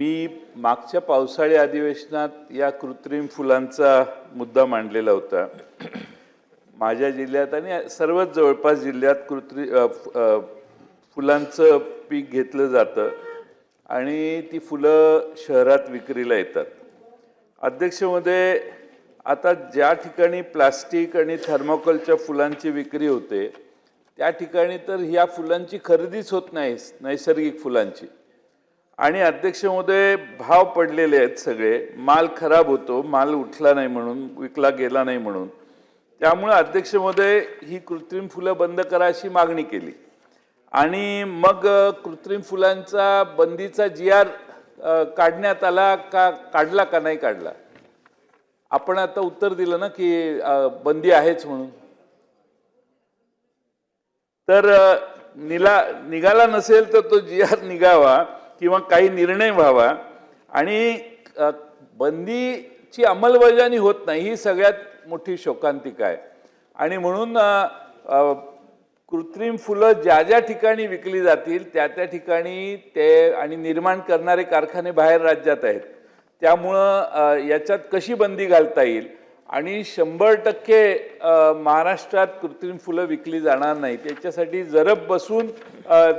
मी मागच्या पावसाळी अधिवेशनात या कृत्रिम फुलांचा मुद्दा मांडलेला होता। माझ्या जिल्ह्यात आणि सर्वच जवळपास जिल्ह्यात फुलांचं पीक घेतलं जातं आणि ती फुलं शहरात विक्रीला येतात। अध्यक्ष महोदय, आता ज्या ठिकाणी प्लास्टिक आणि थर्मोकोलच्या फुलांची विक्री होते त्या ठिकाणी तर ह्या फुलांची खरेदीच होत नाही, नैसर्गिक फुलांची। आणि अध्यक्ष महोदय, भाव पडलेले आहेत सगळे, माल खराब होतो, माल उठला नाही म्हणून, विकला गेला नाही म्हणून। त्यामुळे अध्यक्ष महोदय ही कृत्रिम फुलं बंद करा अशी मागणी केली आणि मग कृत्रिम फुलांचा बंदीचा GR काढण्यात आला का, काढला का नाही काढला? आपण आता उत्तर दिलं ना की बंदी आहेच म्हणून। तर निघाला नसेल तर तो GR निघावा किंवा काही निर्णय व्हावा। आणि बंदीची अंमलबजावणी होत नाही ही सगळ्यात मोठी शोकांतिका आहे। आणि म्हणून कृत्रिम फुलं ज्या ज्या ठिकाणी विकली जातील त्या त्या ठिकाणी ते आणि निर्माण करणारे कारखाने बाहेर राज्यात आहेत, त्यामुळं याच्यात कशी बंदी घालता येईल आणि 100% महाराष्ट्रात कृत्रिम फुलं विकली जाणार नाही त्याच्यासाठी जरब बसून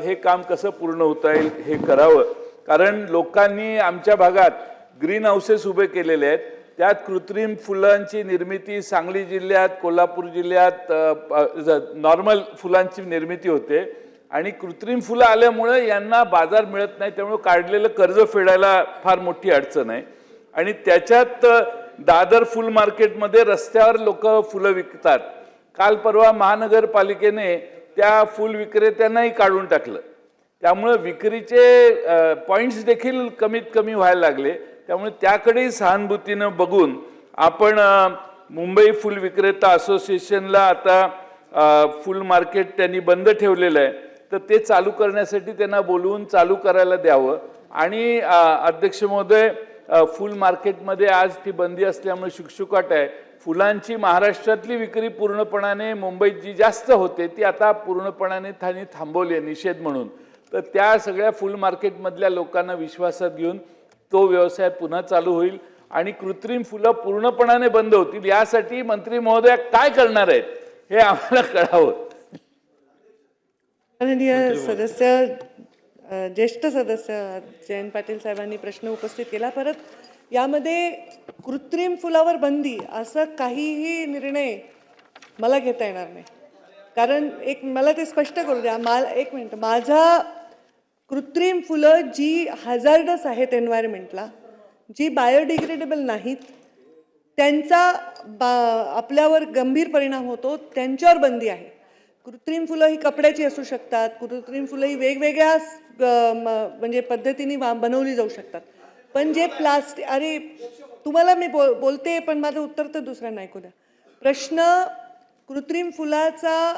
हे काम कसं पूर्ण होता येईल हे करावं। कारण लोकांनी आमच्या भागात ग्रीन हाऊसेस उभे केलेले आहेत, त्यात कृत्रिम फुलांची निर्मिती सांगली जिल्ह्यात, कोल्हापूर जिल्ह्यात नॉर्मल फुलांची निर्मिती होते आणि कृत्रिम फुलं आल्यामुळे यांना बाजार मिळत नाही, त्यामुळे काढलेलं कर्ज फेडायला फार मोठी अडचण आहे। आणि त्याच्यात दादर फुल मार्केटमध्ये रस्त्यावर लोक फुलं विकतात। काल परवा महानगरपालिकेने त्या फुल विक्रेत्यांनाही काढून टाकलं, त्यामुळे विक्रीचे पॉइंट्स देखील कमीत कमी व्हायला लागले। त्यामुळे त्याकडेही सहानुभूतीनं बघून आपण मुंबई फुल विक्रेता असोसिएशनला आता फुल मार्केट त्यांनी बंद ठेवलेलं आहे, तर ते चालू करण्यासाठी त्यांना बोलवून चालू करायला द्यावं। आणि अध्यक्ष महोदय, फुल मार्केटमध्ये आज ती बंदी असल्यामुळे शुकशुकाट आहे। फुलांची महाराष्ट्रातली विक्री पूर्णपणाने मुंबईत जी जास्त होते ती आता पूर्णपणाने त्यांनी थांबवली आहे निषेध म्हणून। तर त्या सगळ्या फुल मार्केटमधल्या लोकांना विश्वासात घेऊन तो व्यवसाय पुन्हा चालू होईल आणि कृत्रिम फुलं पूर्णपणाने बंद होतील। यासाठी मंत्री महोदय काय करणार आहेत हे आम्हाला कळावं। माननीय सदस्य, ज्येष्ठ सदस्य जयंत पाटील साहेबांनी प्रश्न उपस्थित केला। परत यामध्ये कृत्रिम फुलावर बंदी असं काहीही निर्णय मला घेता येणार नाही, कारण एक मला ते स्पष्ट करू द्या। एक मिनिट, माझा कृत्रिम फुलं जी हॅझार्डस आहेत एन्व्हायरमेंटला, जी बायोडिग्रेडेबल नाहीत, त्यांचा आपल्यावर गंभीर परिणाम होतो, त्यांच्यावर बंदी आहे। कृत्रिम फुलं ही कपड्याची असू शकतात, कृत्रिम फुलं ही वेगवेगळ्या म्हणजे पद्धतीने बनवली जाऊ शकतात। पण जे प्लास्टिक, अरे तुम्हाला मी बोलते पण माझं उत्तर तर दुसऱ्यांना ऐकू द्या। प्रश्न कृत्रिम फुलाचा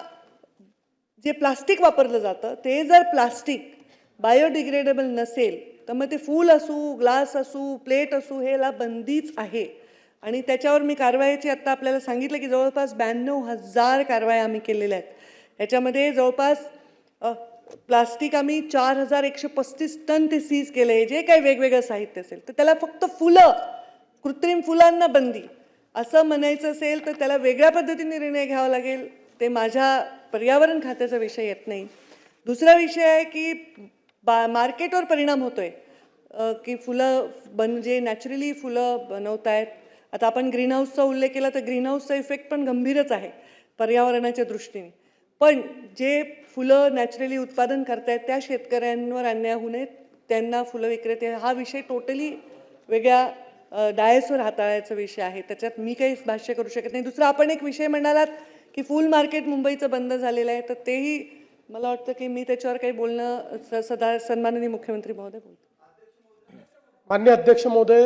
जे प्लास्टिक वापरलं जातं ते जर प्लास्टिक बायोडिग्रेडेबल नसेल तर मग ते फूल असू, ग्लास असू, प्लेट असू, ह्याला बंदीच आहे। आणि त्याच्यावर मी कारवाईची आत्ता आपल्याला सांगितलं की जवळपास 92,000 कारवाया आम्ही केलेल्या आहेत। याच्यामध्ये जवळपास प्लास्टिक आम्ही 4,135 टन ते सीज केले, जे काही वेगवेगळं साहित्य असेल तर त्याला फक्त फुलं, कृत्रिम फुलांना बंदी असं म्हणायचं असेल तर त्याला वेगळ्या पद्धतीने निर्णय घ्यावा लागेल। ते माझ्या पर्यावरण खात्याचा विषय येत नाही। दुसरा विषय आहे की मार्केटवर परिणाम होतोय की फुलं जे नॅचरली फुलं बनवत आहेत। आता आपण ग्रीन हाऊसचा उल्लेख केला तर ग्रीन हाऊसचा इफेक्ट पण गंभीरच आहे पर्यावरणाच्या दृष्टीने, पण जे फुलं नॅचरली उत्पादन करतायत त्या शेतकऱ्यांवर अन्याय होऊ नये, त्यांना फुलं विक्रेते, हा विषय टोटली वेगळ्या डायसवर हाताळायचा विषय आहे, त्याच्यात मी काही भाष्य करू शकत नाही। दुसरा, आपण एक विषय म्हणालात की फुल मार्केट मुंबईचं बंद झालेलं आहे, तर तेही मला वाटतं की मी त्याच्यावर काही बोलणं सन्माननीय मुख्यमंत्री महोदय बोलतो। माननीय अध्यक्ष महोदय,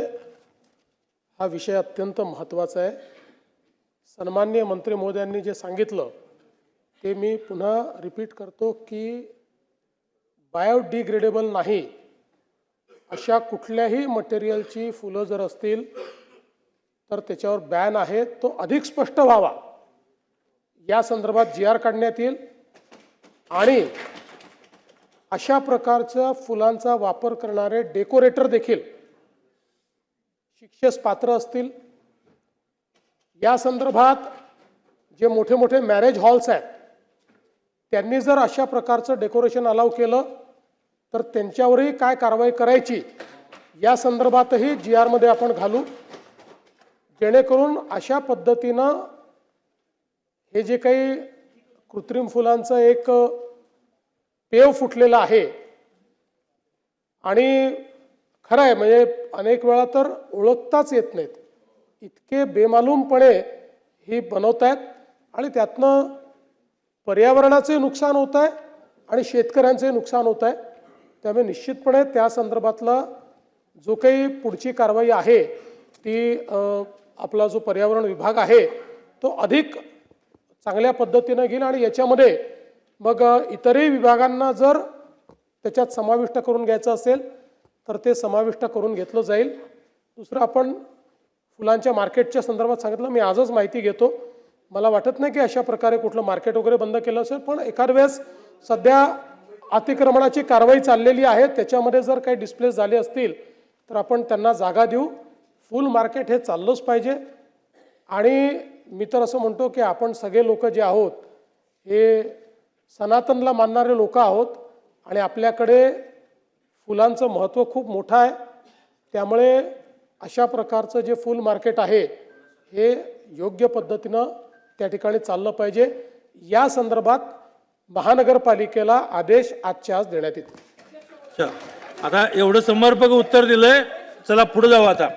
हा विषय अत्यंत महत्त्वाचा आहे। सन्माननीय मंत्री महोदयांनी जे सांगितलं ते मी पुन्हा रिपीट करतो की बायोडिग्रेडेबल नाही अशा कुठल्याही मटेरियलची फुलं जर असतील तर त्याच्यावर बॅन आहे, तो अधिक स्पष्ट व्हावा या संदर्भात GR काढण्यात येईल। आणि अशा प्रकारच्या फुलांचा वापर करणारे डेकोरेटर देखील शिक्षेस पात्र असतील. या संदर्भात जे मोठे मोठे मॅरेज हॉल्स आहेत त्यांनी जर अशा प्रकारचं डेकोरेशन अलाउ केलं तर त्यांच्यावरही काय कारवाई करायची या संदर्भातही GR मध्ये आपण घालू, जेणेकरून अशा पद्धतीनं हे जे काही कृत्रिम फुलांचं एक पेव फुटलेलं आहे आणि खरं आहे म्हणजे अनेक वेळा तर ओळखताच येत नाहीत, इतके बेमालूमपणे ही बनवत आहेत आणि त्यातनं पर्यावरणाचंही नुकसान होत आहे आणि शेतकऱ्यांचंही नुकसान होत आहे. त्यामुळे निश्चितपणे त्या संदर्भातला जो काही पुढची कारवाई आहे ती आपला जो पर्यावरण विभाग आहे तो अधिक चांगल्या पद्धतीनं घेईल आणि याच्यामध्ये मग इतरही विभागांना जर त्याच्यात समाविष्ट करून घ्यायचं असेल तर ते समाविष्ट करून घेतलं जाईल. दुसरं आपण फुलांच्या मार्केटच्या संदर्भात सांगितलं, मी आजच माहिती घेतो. मला वाटत नाही की अशा प्रकारे कुठलं मार्केट वगैरे बंद केलं असेल, पण एखाद वेळेस सध्या अतिक्रमणाची कारवाई चाललेली आहे त्याच्यामध्ये जर काही डिस्प्लेस झाले असतील तर आपण त्यांना जागा देऊ. फुल मार्केट हे चाललंच पाहिजे आणि मी तर असं म्हणतो की आपण सगळे लोक जे आहोत हे सनातनला मानणारे लोक आहोत आणि आपल्याकडे फुलांचं महत्त्व खूप मोठं आहे. त्यामुळे अशा प्रकारचं जे फुल मार्केट आहे हे योग्य पद्धतीनं त्या ठिकाणी चाललं पाहिजे. या संदर्भात महानगरपालिकेला आदेश आजच्या आज देण्यात येतील. आता एवढं समर्पक उत्तर दिलंय, चला पुढे जाऊ आता.